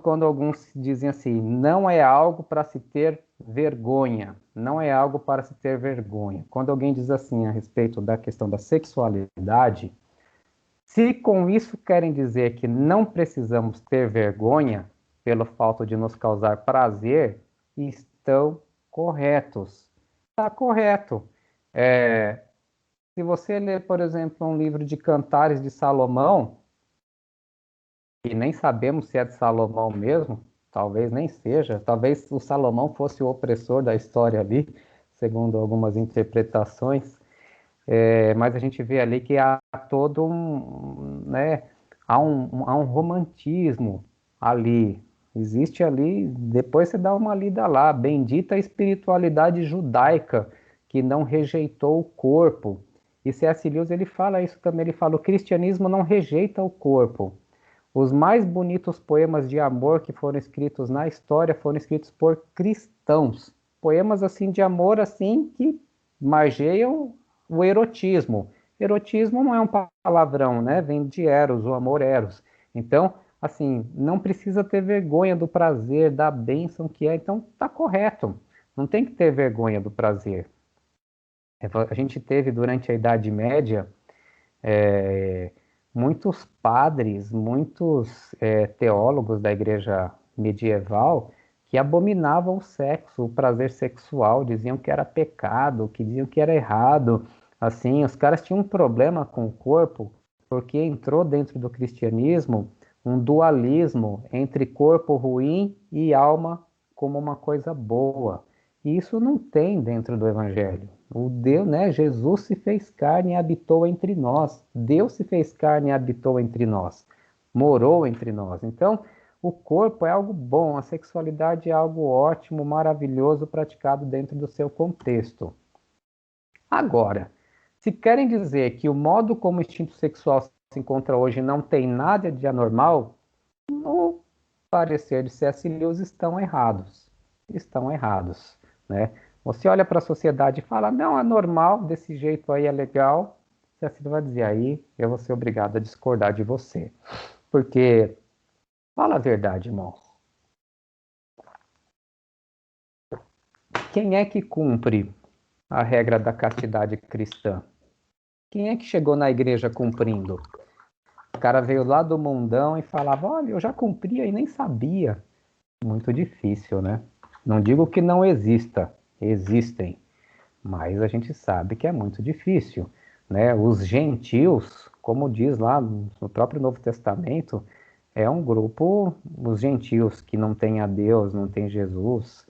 quando alguns dizem assim, não é algo para se ter vergonha, não é algo para se ter vergonha. Quando alguém diz assim a respeito da questão da sexualidade, se com isso querem dizer que não precisamos ter vergonha pelo fato de nos causar prazer, estão corretos. Está correto. Se você ler, por exemplo, um livro de Cantares de Salomão, e nem sabemos se é de Salomão mesmo, talvez nem seja, talvez o Salomão fosse o opressor da história ali, segundo algumas interpretações, mas a gente vê ali que há todo né, há um romantismo ali, existe ali, depois você dá uma lida lá, bendita a espiritualidade judaica, que não rejeitou o corpo, e C.S. Lewis ele fala isso também, ele fala, o cristianismo não rejeita o corpo, os mais bonitos poemas de amor que foram escritos na história foram escritos por cristãos. Poemas assim de amor assim que margeiam o erotismo. Erotismo não é um palavrão, né? Vem de eros, o amor eros. Então, assim, não precisa ter vergonha do prazer, da bênção que é. Então, tá correto. Não tem que ter vergonha do prazer. A gente teve durante a Idade Média é, muitos padres, muitos teólogos da igreja medieval que abominavam o sexo, o prazer sexual, diziam que era pecado, que diziam que era errado. Assim, os caras tinham um problema com o corpo porque entrou dentro do cristianismo um dualismo entre corpo ruim e alma como uma coisa boa. E isso não tem dentro do evangelho. O Deus, né? Jesus se fez carne e habitou entre nós. Deus se fez carne e habitou entre nós. Morou entre nós. Então, o corpo é algo bom, a sexualidade é algo ótimo, maravilhoso, praticado dentro do seu contexto. Agora, se querem dizer que o modo como o instinto sexual se encontra hoje não tem nada de anormal, no parecer de C.S. Lewis estão errados. Estão errados, né? Você olha para a sociedade e fala, não, é normal, desse jeito aí é legal. C.S. Lewis vai dizer aí, eu vou ser obrigado a discordar de você. Porque, fala a verdade, irmão. Quem é que cumpre a regra da castidade cristã? Quem é que chegou na igreja cumprindo? O cara veio lá do mundão e falava, olha, eu já cumpria e nem sabia. Muito difícil, né? Não digo que não exista, existem, mas a gente sabe que é muito difícil, né? Os gentios, como diz lá no próprio Novo Testamento, é um grupo, os gentios que não têm a Deus, não tem Jesus,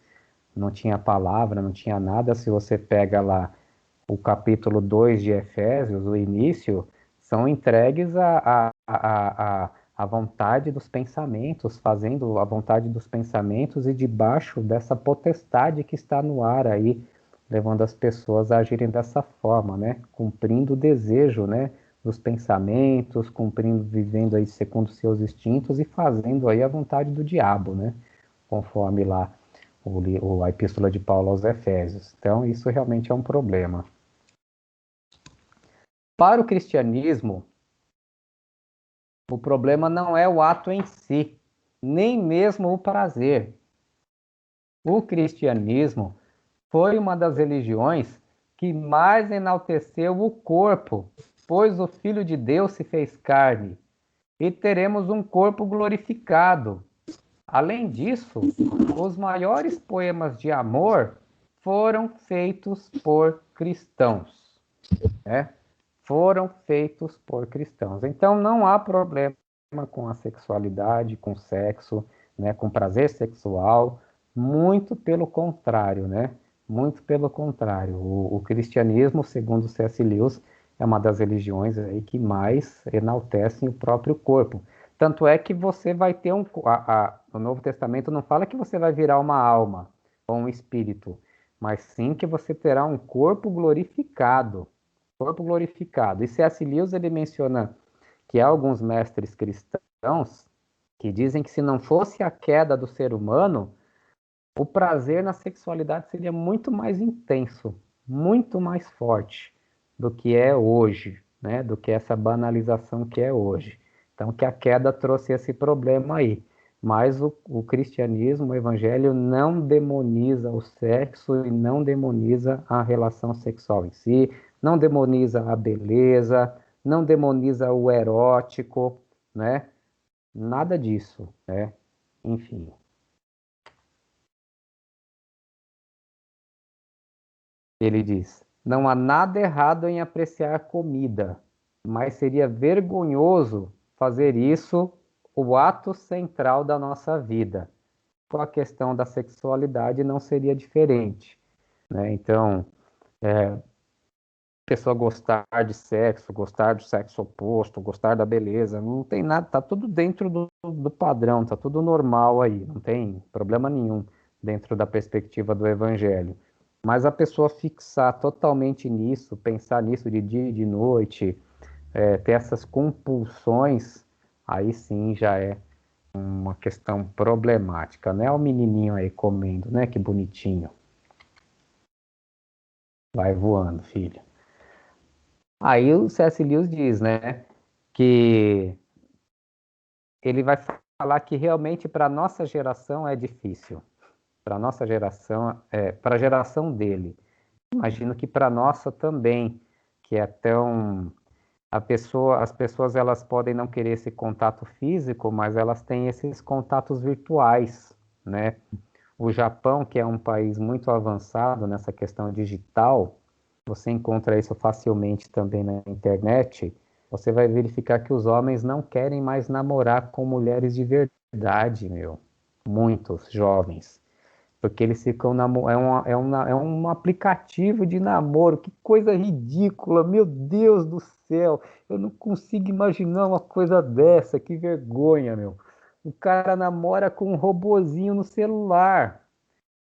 não tinha palavra, não tinha nada. Se você pega lá o capítulo 2 de Efésios, o início, são entregues à vontade dos pensamentos, fazendo a vontade dos pensamentos e debaixo dessa potestade que está no ar aí, levando as pessoas a agirem dessa forma, né? Cumprindo o desejo, né? Dos pensamentos, cumprindo, vivendo aí segundo seus instintos e fazendo aí a vontade do diabo, né? Conforme lá a epístola de Paulo aos Efésios. Então, isso realmente é um problema. Para o cristianismo, o problema não é o ato em si, nem mesmo o prazer. O cristianismo foi uma das religiões que mais enalteceu o corpo, pois o Filho de Deus se fez carne e teremos um corpo glorificado. Além disso, os maiores poemas de amor foram feitos por cristãos, né? Foram feitos por cristãos. Então não há problema com a sexualidade, com sexo, né, com prazer sexual, muito pelo contrário, né? Muito pelo contrário. O cristianismo, segundo C.S. Lewis, é uma das religiões aí que mais enaltecem o próprio corpo. Tanto é que você vai ter o Novo Testamento não fala que você vai virar uma alma ou um espírito, mas sim que você terá um corpo glorificado. Corpo glorificado. E C.S. Lewis ele menciona que há alguns mestres cristãos que dizem que se não fosse a queda do ser humano, o prazer na sexualidade seria muito mais intenso, muito mais forte do que é hoje, né? Do que essa banalização que é hoje. Então, que a queda trouxe esse problema aí. Mas o cristianismo, o evangelho, não demoniza o sexo e não demoniza a relação sexual em si, não demoniza a beleza, não demoniza o erótico, né? Nada disso, né? Enfim. Ele diz: não há nada errado em apreciar comida, mas seria vergonhoso fazer isso o ato central da nossa vida. Com a questão da sexualidade não seria diferente, né? Então, pessoa gostar de sexo, gostar do sexo oposto, gostar da beleza, não tem nada, tá tudo dentro do padrão, tá tudo normal aí, não tem problema nenhum dentro da perspectiva do evangelho. Mas a pessoa fixar totalmente nisso, pensar nisso de dia e de noite, ter essas compulsões, aí sim já é uma questão problemática, né? O menininho aí comendo, né? Que bonitinho. Vai voando, filho. Aí o C.S. Lewis diz, né, que ele vai falar que realmente para a nossa geração é difícil. Para a nossa geração, para a geração dele. Imagino que para a nossa também, que é tão... as pessoas elas podem não querer esse contato físico, mas elas têm esses contatos virtuais, né? O Japão, que é um país muito avançado nessa questão digital, você encontra isso facilmente também na internet. Você vai verificar que os homens não querem mais namorar com mulheres de verdade, meu. Muitos jovens. Porque eles ficam é um aplicativo de namoro. Que coisa ridícula, meu Deus do céu. Eu não consigo imaginar uma coisa dessa. Que vergonha, meu. O cara namora com um robozinho no celular.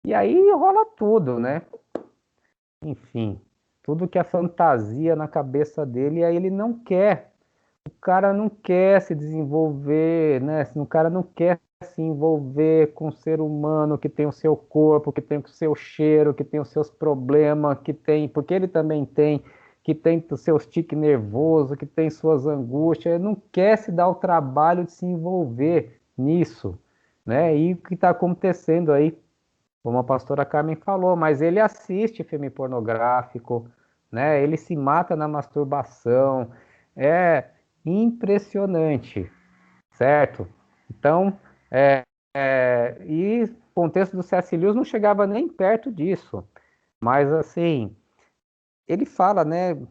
E aí rola tudo, né? Enfim, tudo que é fantasia na cabeça dele, aí ele não quer. O cara não quer se desenvolver, né? O cara não quer se envolver com o ser humano que tem o seu corpo, que tem o seu cheiro, que tem os seus problemas, que tem, porque ele também tem, que tem os seus tiques nervosos, que tem suas angústias, ele não quer se dar o trabalho de se envolver nisso, né? E o que está acontecendo aí, como a pastora Carmen falou, mas ele assiste filme pornográfico, né? Ele se mata na masturbação. É impressionante, certo? Então, e o contexto do C.S. Lewis não chegava nem perto disso. Mas, assim, ele fala, né,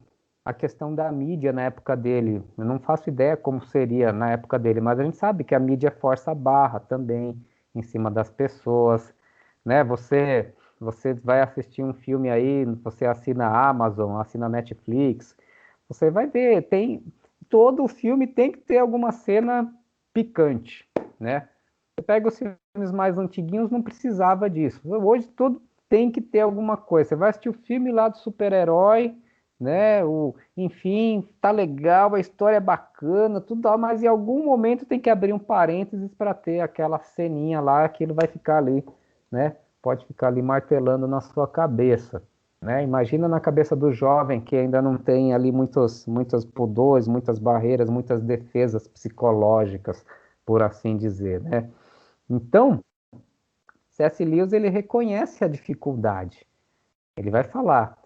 a questão da mídia na época dele. Eu não faço ideia como seria na época dele, mas a gente sabe que a mídia força a barra também em cima das pessoas, né? Você vai assistir um filme aí, você assina a Amazon, assina a Netflix, você vai ver, tem todo o filme tem que ter alguma cena picante, né? Você pega os filmes mais antiguinhos, não precisava disso. Hoje tudo tem que ter alguma coisa. Você vai assistir o filme lá do super-herói, né? Enfim, tá legal, a história é bacana, tudo, mas em algum momento tem que abrir um parênteses para ter aquela ceninha lá que ele vai ficar ali, né? Pode ficar ali martelando na sua cabeça, né? Imagina na cabeça do jovem que ainda não tem ali muitos pudores, muitas barreiras, muitas defesas psicológicas, por assim dizer, né? Então, C.S. Lewis ele reconhece a dificuldade. Ele vai falar,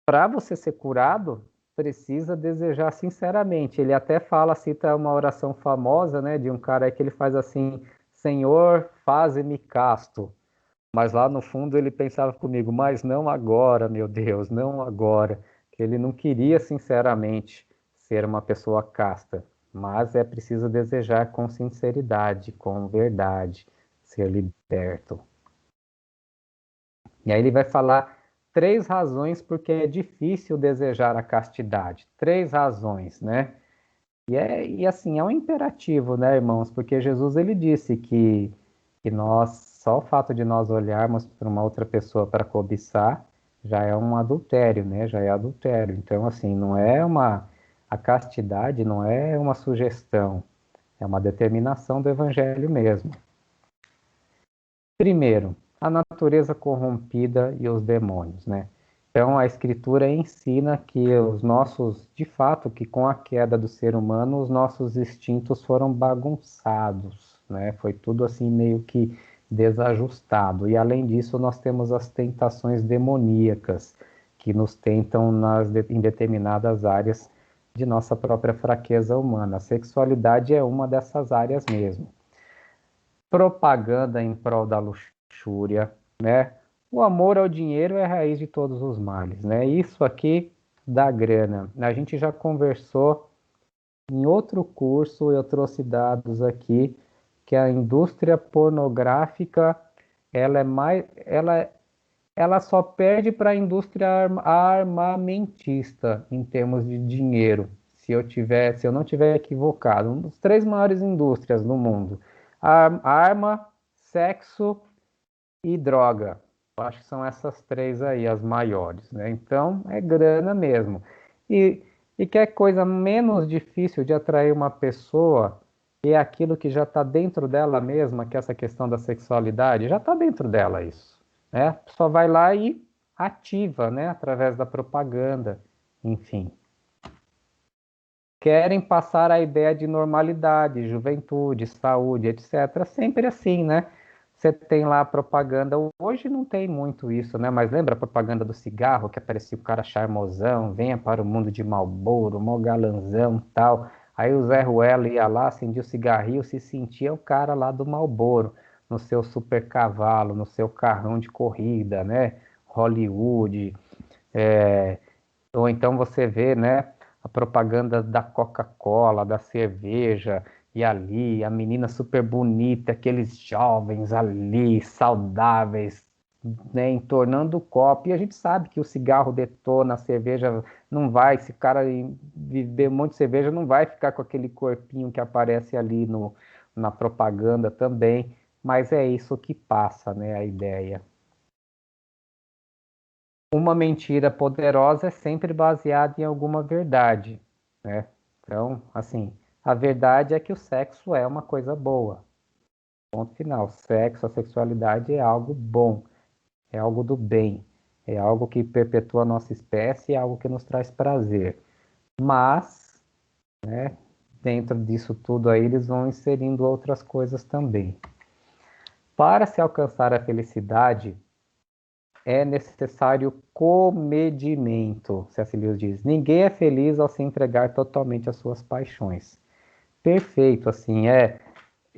para você ser curado, precisa desejar sinceramente. Ele até fala, cita uma oração famosa, né, de um cara que ele faz assim: Senhor, faze-me casto. Mas lá no fundo ele pensava comigo, mas não agora, meu Deus, não agora. Que ele não queria sinceramente ser uma pessoa casta, mas é preciso desejar com sinceridade, com verdade, ser liberto. E aí ele vai falar três razões porque é difícil desejar a castidade. Três razões, né? E assim, é um imperativo, né, irmãos? Porque Jesus ele disse que nós, só o fato de nós olharmos para uma outra pessoa para cobiçar, já é um adultério, né? Já é adultério. Então, assim, a castidade não é uma sugestão, é uma determinação do evangelho mesmo. Primeiro, a natureza corrompida e os demônios, né? Então, a Escritura ensina que os nossos, de fato, que com a queda do ser humano, os nossos instintos foram bagunçados, né? Foi tudo assim meio que desajustado. E além disso, nós temos as tentações demoníacas que nos tentam em determinadas áreas de nossa própria fraqueza humana. A sexualidade é uma dessas áreas mesmo. Propaganda em prol da luxúria, né? O amor ao dinheiro é a raiz de todos os males, né? Isso aqui dá grana. A gente já conversou em outro curso, eu trouxe dados aqui que a indústria pornográfica ela é mais, ela só perde para a indústria armamentista em termos de dinheiro. Se eu não tiver equivocado, uma das três maiores indústrias no mundo: arma, sexo e droga. Eu acho que são essas três aí as maiores, né? Então é grana mesmo. E, e quer coisa menos difícil de atrair uma pessoa é aquilo que já está dentro dela mesma, que é essa questão da sexualidade, já está dentro dela isso, né? Só vai lá e ativa, né? Através da propaganda, enfim. Querem passar a ideia de normalidade, juventude, saúde, etc. Sempre assim, né? Você tem lá a propaganda, hoje não tem muito isso, né? Mas lembra a propaganda do cigarro, que aparecia o cara charmosão, venha para o mundo de Marlboro, mó galanzão, tal. Aí o Zé Ruela ia lá, acendia o cigarrinho, se sentia o cara lá do Marlboro, no seu super cavalo, no seu carrão de corrida, né? Hollywood, é, ou então você vê, né, a propaganda da Coca-Cola, da cerveja, e ali a menina super bonita, aqueles jovens ali, saudáveis, né, entornando o copo. E a gente sabe que o cigarro detona, a cerveja não vai, esse cara beber um monte de cerveja não vai ficar com aquele corpinho que aparece ali na propaganda também. Mas é isso que passa, né, a ideia. Uma mentira poderosa é sempre baseada em alguma verdade, né? Então, assim, a verdade é que o sexo é uma coisa boa. Ponto final. Sexo, a sexualidade é algo bom, é algo do bem, é algo que perpetua a nossa espécie, é algo que nos traz prazer. Mas, dentro disso tudo aí, eles vão inserindo outras coisas também. Para se alcançar a felicidade, é necessário comedimento, C.S. Lewis diz. Ninguém é feliz ao se entregar totalmente às suas paixões. Perfeito, assim, é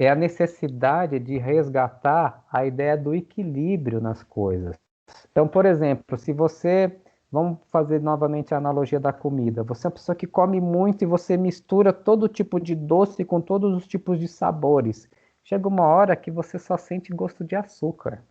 a necessidade de resgatar a ideia do equilíbrio nas coisas. Então, por exemplo, se você, vamos fazer novamente a analogia da comida, você é uma pessoa que come muito e você mistura todo tipo de doce com todos os tipos de sabores. Chega uma hora que você só sente gosto de açúcar.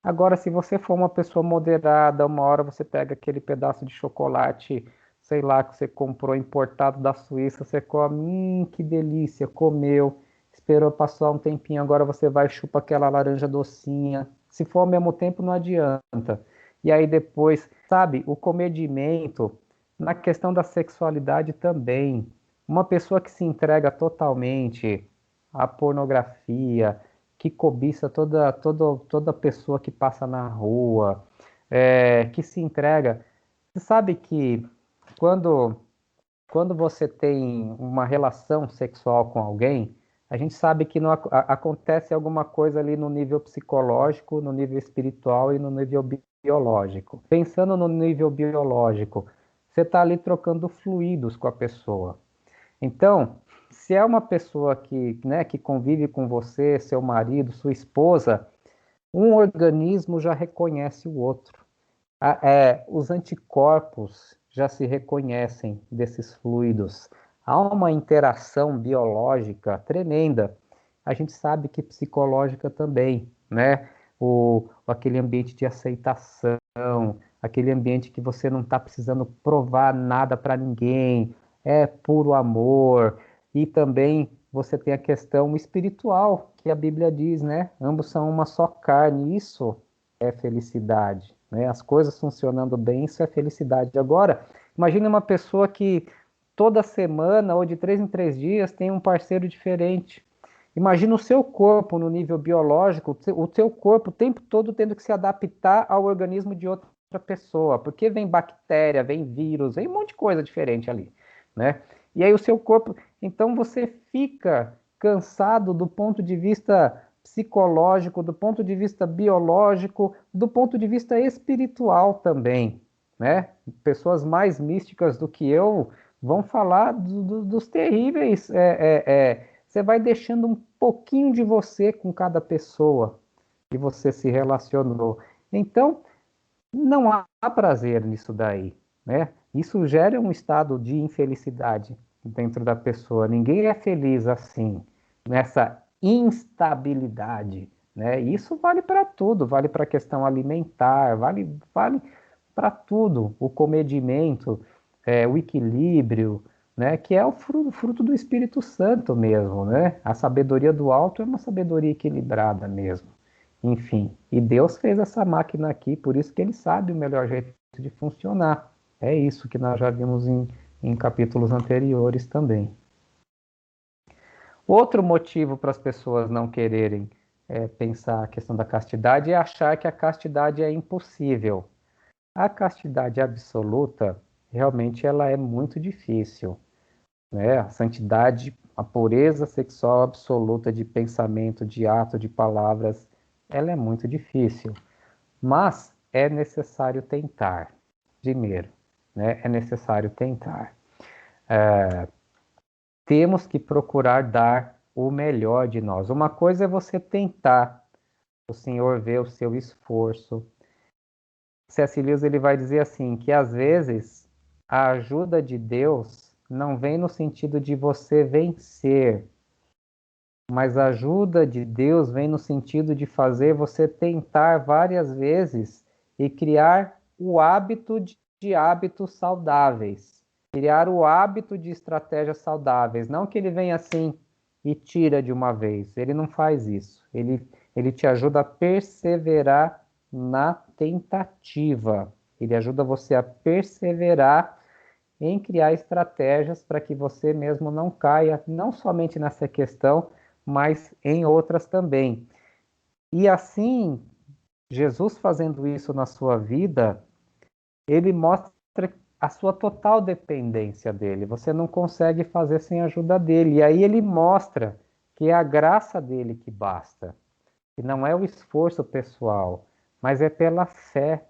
Agora, se você for uma pessoa moderada, uma hora você pega aquele pedaço de chocolate, sei lá, que você comprou importado da Suíça, você come, que delícia, comeu, esperou passar um tempinho, agora você vai e chupa aquela laranja docinha. Se for ao mesmo tempo, não adianta. E aí depois, sabe, o comedimento, na questão da sexualidade também. Uma pessoa que se entrega totalmente à pornografia, que cobiça toda pessoa que passa na rua, que se entrega. Você sabe que quando, quando você tem uma relação sexual com alguém, a gente sabe que acontece alguma coisa ali no nível psicológico, no nível espiritual e no nível biológico. Pensando no nível biológico, você está ali trocando fluidos com a pessoa. Então, se é uma pessoa que, né, que convive com você, seu marido, sua esposa, um organismo já reconhece o outro. Os anticorpos já se reconhecem desses fluidos. Há uma interação biológica tremenda. A gente sabe que psicológica também, né? Aquele ambiente de aceitação, aquele ambiente que você não está precisando provar nada para ninguém, é puro amor. E também você tem a questão espiritual, que a Bíblia diz, né? Ambos são uma só carne. Isso é felicidade, né? As coisas funcionando bem, isso é felicidade. Agora, imagine uma pessoa que toda semana ou de 3 em 3 dias tem um parceiro diferente. Imagina o seu corpo no nível biológico, o seu corpo o tempo todo tendo que se adaptar ao organismo de outra pessoa, porque vem bactéria, vem vírus, vem um monte de coisa diferente ali, né? E aí o seu corpo, então você fica cansado do ponto de vista psicológico, do ponto de vista biológico, do ponto de vista espiritual também, né? Pessoas mais místicas do que eu vão falar dos terríveis. Você vai deixando um pouquinho de você com cada pessoa que você se relacionou. Então, não há prazer nisso daí, né? Isso gera um estado de infelicidade dentro da pessoa. Ninguém é feliz assim, nessa instabilidade, né? Isso vale para tudo, vale para a questão alimentar, vale para tudo. O comedimento, o equilíbrio, né? Que é o fruto do Espírito Santo mesmo, né? A sabedoria do alto é uma sabedoria equilibrada mesmo. Enfim, e Deus fez essa máquina aqui, por isso que ele sabe o melhor jeito de funcionar. É isso que nós já vimos em capítulos anteriores também. Outro motivo para as pessoas não quererem pensar a questão da castidade é achar que a castidade é impossível. A castidade absoluta, realmente, ela é muito difícil, né? A santidade, a pureza sexual absoluta de pensamento, de ato, de palavras, ela é muito difícil. Mas é necessário tentar, primeiro, né? É necessário tentar. Temos que procurar dar o melhor de nós. Uma coisa é você tentar, o Senhor vê o seu esforço. C.S. Lewis ele vai dizer assim, que às vezes a ajuda de Deus não vem no sentido de você vencer, mas a ajuda de Deus vem no sentido de fazer você tentar várias vezes e criar o hábito de hábitos saudáveis. Criar o hábito de estratégias saudáveis. Não que ele venha assim e tira de uma vez. Ele não faz isso. Ele te ajuda a perseverar na tentativa. Ele ajuda você a perseverar em criar estratégias para que você mesmo não caia, não somente nessa questão, mas em outras também. E assim, Jesus fazendo isso na sua vida, ele mostra a sua total dependência dele. Você não consegue fazer sem a ajuda dele. E aí ele mostra que é a graça dele que basta, que não é o esforço pessoal, mas é pela fé,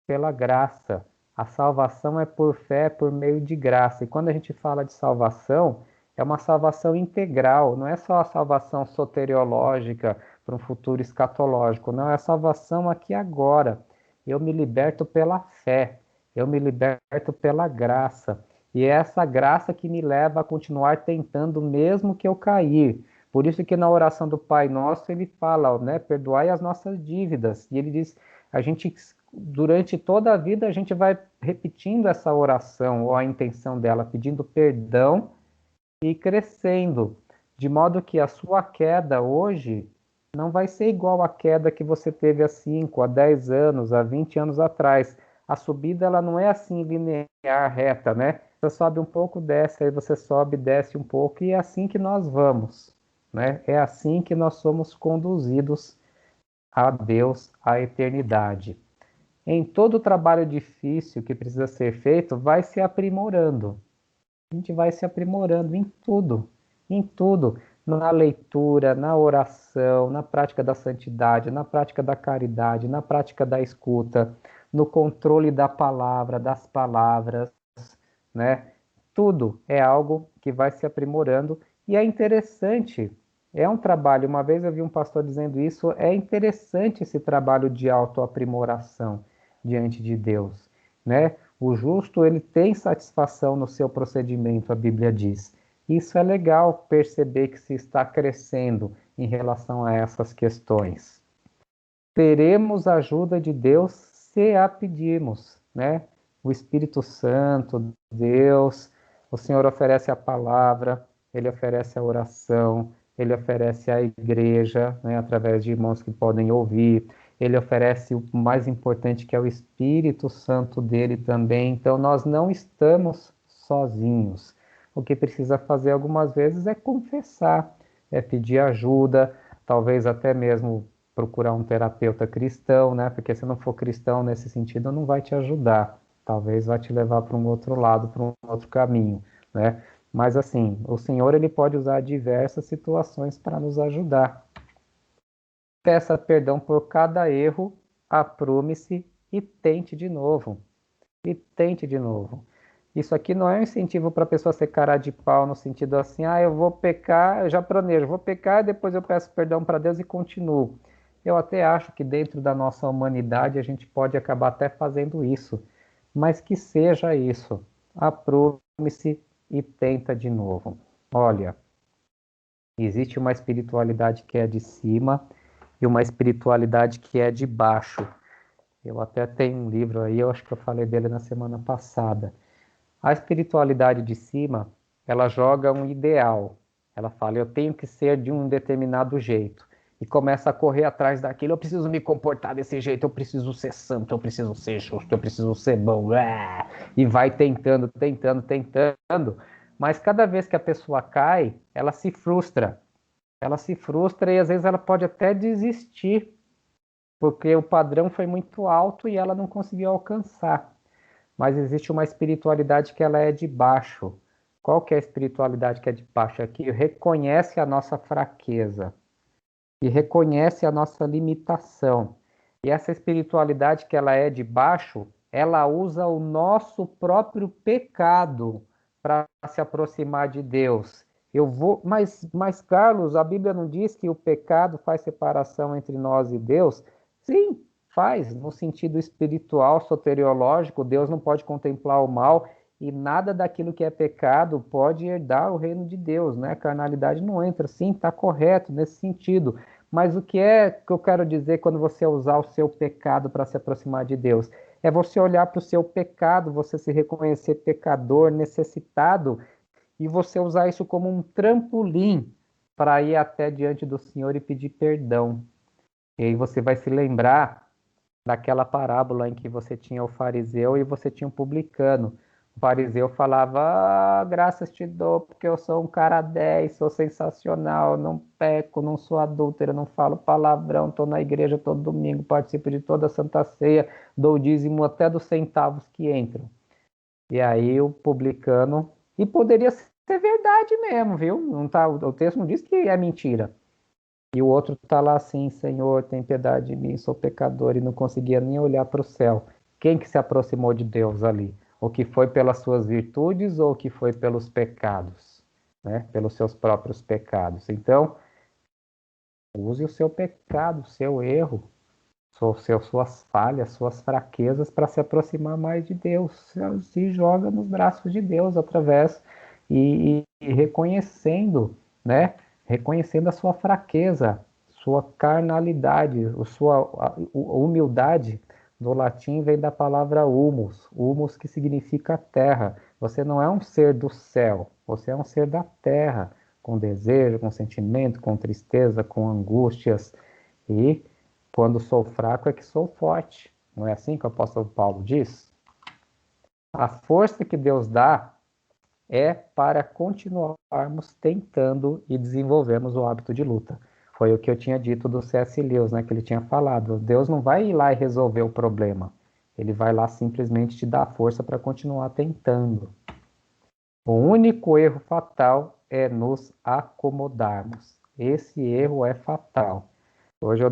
pela graça. A salvação é por fé, por meio de graça. E quando a gente fala de salvação, é uma salvação integral, não é só a salvação soteriológica para um futuro escatológico, não, é a salvação aqui agora. Eu me liberto pela fé, eu me liberto pela graça. E é essa graça que me leva a continuar tentando, mesmo que eu cair. Por isso que na oração do Pai Nosso ele fala, né, perdoai as nossas dívidas. E ele diz, a gente durante toda a vida a gente vai repetindo essa oração ou a intenção dela, pedindo perdão e crescendo, de modo que a sua queda hoje não vai ser igual à queda que você teve há 5, há 10 anos, há 20 anos atrás. A subida ela não é assim linear, reta, né? Você sobe um pouco, desce, aí você sobe, desce um pouco, e é assim que nós vamos, né? É assim que nós somos conduzidos a Deus, à eternidade. Em todo trabalho difícil que precisa ser feito, vai se aprimorando. A gente vai se aprimorando em tudo, na leitura, na oração, na prática da santidade, na prática da caridade, na prática da escuta, no controle da palavra, das palavras, né? Tudo é algo que vai se aprimorando e é interessante. É um trabalho, uma vez eu vi um pastor dizendo isso, é interessante esse trabalho de autoaprimoração diante de Deus, né? O justo, ele tem satisfação no seu procedimento, a Bíblia diz. Isso é legal perceber que se está crescendo em relação a essas questões. Teremos a ajuda de Deus se a pedirmos, né? O Espírito Santo, Deus, o Senhor oferece a palavra, ele oferece a oração, ele oferece a igreja, né, através de irmãos que podem ouvir, ele oferece o mais importante, que é o Espírito Santo dele também. Então, nós não estamos sozinhos. O que precisa fazer algumas vezes é confessar, é pedir ajuda, talvez até mesmo procurar um terapeuta cristão, né? Porque se não for cristão nesse sentido, não vai te ajudar. Talvez vai te levar para um outro lado, para um outro caminho, né? Mas assim, o Senhor ele pode usar diversas situações para nos ajudar. Peça perdão por cada erro, aprume-se e tente de novo. E tente de novo. Isso aqui não é um incentivo para a pessoa ser cara de pau no sentido assim, eu vou pecar, eu já planejo, vou pecar, depois eu peço perdão para Deus e continuo. Eu até acho que dentro da nossa humanidade a gente pode acabar até fazendo isso, mas que seja isso. Aprume-se e tenta de novo. Olha, existe uma espiritualidade que é de cima e uma espiritualidade que é de baixo. Eu até tenho um livro aí, eu acho que eu falei dele na semana passada. A espiritualidade de cima, ela joga um ideal. Ela fala, eu tenho que ser de um determinado jeito. E começa a correr atrás daquilo, eu preciso me comportar desse jeito, eu preciso ser santo, eu preciso ser justo, eu preciso ser bom. E vai tentando, tentando, tentando. Mas cada vez que a pessoa cai, ela se frustra. Ela se frustra e às vezes ela pode até desistir, porque o padrão foi muito alto e ela não conseguiu alcançar. Mas existe uma espiritualidade que ela é de baixo. Qual que é a espiritualidade que é de baixo aqui? Reconhece a nossa fraqueza e reconhece a nossa limitação. E essa espiritualidade que ela é de baixo, ela usa o nosso próprio pecado para se aproximar de Deus. Mas Carlos, a Bíblia não diz que o pecado faz separação entre nós e Deus? Sim, faz, no sentido espiritual, soteriológico, Deus não pode contemplar o mal e nada daquilo que é pecado pode herdar o reino de Deus, né? A carnalidade não entra, sim, está correto nesse sentido. Mas o que é que eu quero dizer quando você usar o seu pecado para se aproximar de Deus? É você olhar para o seu pecado, você se reconhecer pecador, necessitado, e você usar isso como um trampolim para ir até diante do Senhor e pedir perdão. E aí você vai se lembrar daquela parábola em que você tinha o fariseu e você tinha o publicano. O fariseu falava, graças te dou, porque eu sou um cara 10, sou sensacional, não peco, não sou adúltero, não falo palavrão, estou na igreja todo domingo, participo de toda a Santa Ceia, dou o dízimo até dos centavos que entram. E aí o publicano, e poderia ser verdade mesmo, viu? Não tá, o texto não diz que é mentira. E o outro está lá assim, Senhor, tem piedade de mim, sou pecador, e não conseguia nem olhar para o céu. Quem que se aproximou de Deus ali? O que foi pelas suas virtudes ou o que foi pelos pecados? Né? Pelos seus próprios pecados. Então, use o seu pecado, o seu erro, suas falhas, suas fraquezas para se aproximar mais de Deus. Se joga nos braços de Deus através e reconhecendo, né? Reconhecendo a sua fraqueza, sua carnalidade, a humildade. Do latim vem da palavra humus, humus que significa terra. Você não é um ser do céu, você é um ser da terra, com desejo, com sentimento, com tristeza, com angústias. E quando sou fraco é que sou forte. Não é assim que o apóstolo Paulo diz? A força que Deus dá é para continuarmos tentando e desenvolvermos o hábito de luta. Foi o que eu tinha dito do C.S. Lewis, né, que ele tinha falado. Deus não vai ir lá e resolver o problema. Ele vai lá simplesmente te dar força para continuar tentando. O único erro fatal é nos acomodarmos. Esse erro é fatal. Hoje eu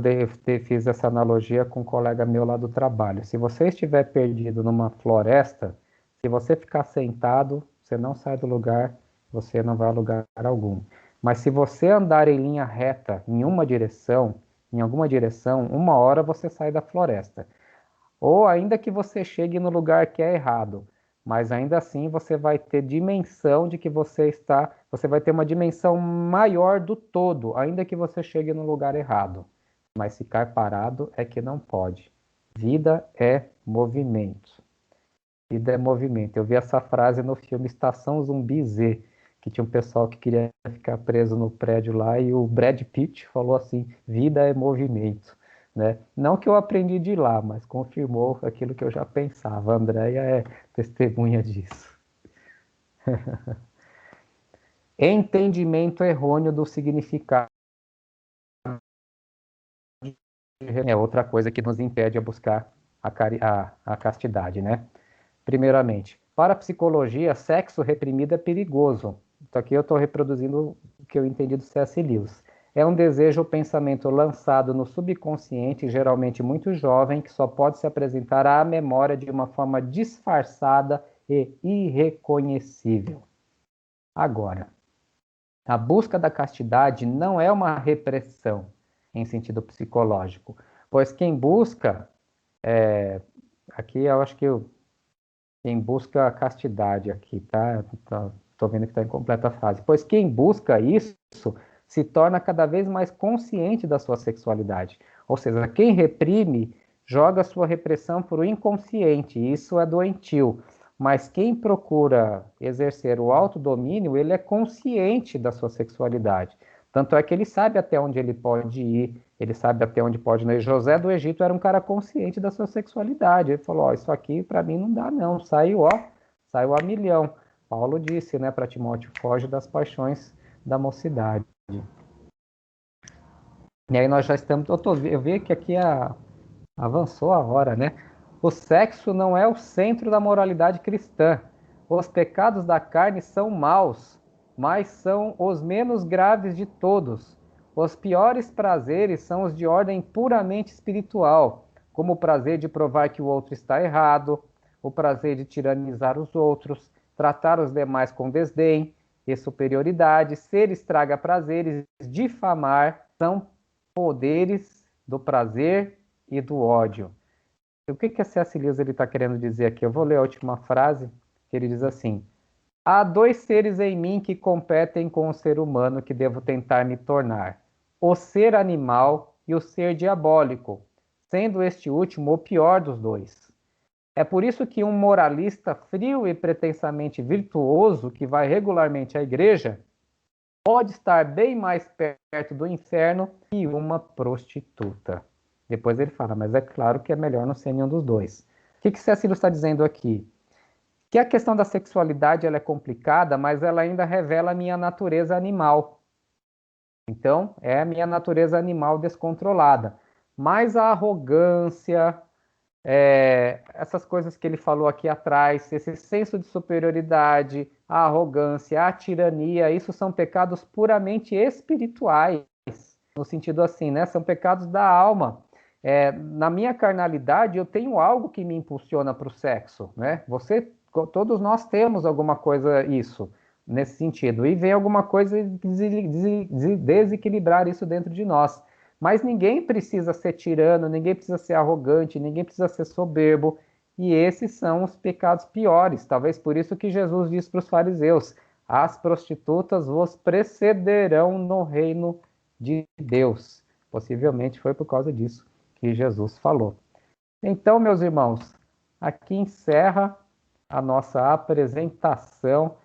fiz essa analogia com um colega meu lá do trabalho. Se você estiver perdido numa floresta, se você ficar sentado, você não sai do lugar, você não vai a lugar algum. Mas se você andar em linha reta, em alguma direção, uma hora você sai da floresta. Ou ainda que você chegue no lugar que é errado, mas ainda assim você vai ter dimensão de que você vai ter uma dimensão maior do todo, ainda que você chegue no lugar errado. Mas ficar parado é que não pode. Vida é movimento. Vida é movimento. Eu vi essa frase no filme Estação Zumbi Z, que tinha um pessoal que queria ficar preso no prédio lá e o Brad Pitt falou assim: vida é movimento. Né? Não que eu aprendi de lá, mas confirmou aquilo que eu já pensava. A Andrea é testemunha disso. Entendimento errôneo do significado é outra coisa que nos impede a buscar a castidade, né? Primeiramente, para a psicologia, sexo reprimido é perigoso. aqui eu estou reproduzindo o que eu entendi do C.S. Lewis. É um desejo ou pensamento lançado no subconsciente, geralmente muito jovem, que só pode se apresentar à memória de uma forma disfarçada e irreconhecível. Agora, a busca da castidade não é uma repressão em sentido psicológico, pois quem busca, aqui eu acho que quem busca a castidade aqui, tá? Tô vendo que está em completa frase. Pois quem busca isso se torna cada vez mais consciente da sua sexualidade. Ou seja, quem reprime joga sua repressão para o inconsciente. Isso é doentio. Mas quem procura exercer o autodomínio, ele é consciente da sua sexualidade. Tanto é que ele sabe até onde ele pode ir, ele sabe até onde pode ir. José do Egito era um cara consciente da sua sexualidade. Ele falou, isso aqui para mim não dá não, saiu a milhão. Paulo disse, né, para Timóteo, foge das paixões da mocidade. E aí nós já estamos, eu vi que aqui avançou a hora, né? O sexo não é o centro da moralidade cristã. Os pecados da carne são maus, mas são os menos graves de todos. Os piores prazeres são os de ordem puramente espiritual, como o prazer de provar que o outro está errado, o prazer de tiranizar os outros, tratar os demais com desdém e superioridade, ser estraga-prazeres, difamar, são poderes do prazer e do ódio. O que a C.S. Lewis está querendo dizer aqui? Eu vou ler a última frase, que ele diz assim: há dois seres em mim que competem com o ser humano que devo tentar me tornar: o ser animal e o ser diabólico, sendo este último o pior dos dois. É por isso que um moralista frio e pretensamente virtuoso, que vai regularmente à igreja, pode estar bem mais perto do inferno que uma prostituta. Depois ele fala, mas é claro que é melhor não ser nenhum dos dois. O que C.S. Lewis está dizendo aqui? Que a questão da sexualidade ela é complicada, mas ela ainda revela a minha natureza animal. Então, é a minha natureza animal descontrolada. Mas a arrogância, essas coisas que ele falou aqui atrás, esse senso de superioridade, a arrogância, a tirania, isso são pecados puramente espirituais, no sentido assim, né? São pecados da alma. Na minha carnalidade, eu tenho algo que me impulsiona para o sexo, né? Todos nós temos alguma coisa isso, nesse sentido, e vem alguma coisa desequilibrar isso dentro de nós. Mas ninguém precisa ser tirano, ninguém precisa ser arrogante, ninguém precisa ser soberbo. E esses são os pecados piores. Talvez por isso que Jesus diz para os fariseus: as prostitutas vos precederão no reino de Deus. Possivelmente foi por causa disso que Jesus falou. Então, meus irmãos, aqui encerra a nossa apresentação.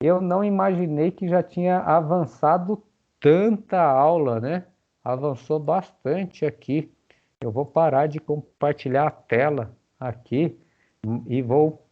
Eu não imaginei que já tinha avançado tanta aula, né? Avançou bastante aqui. Eu vou parar de compartilhar a tela aqui e vou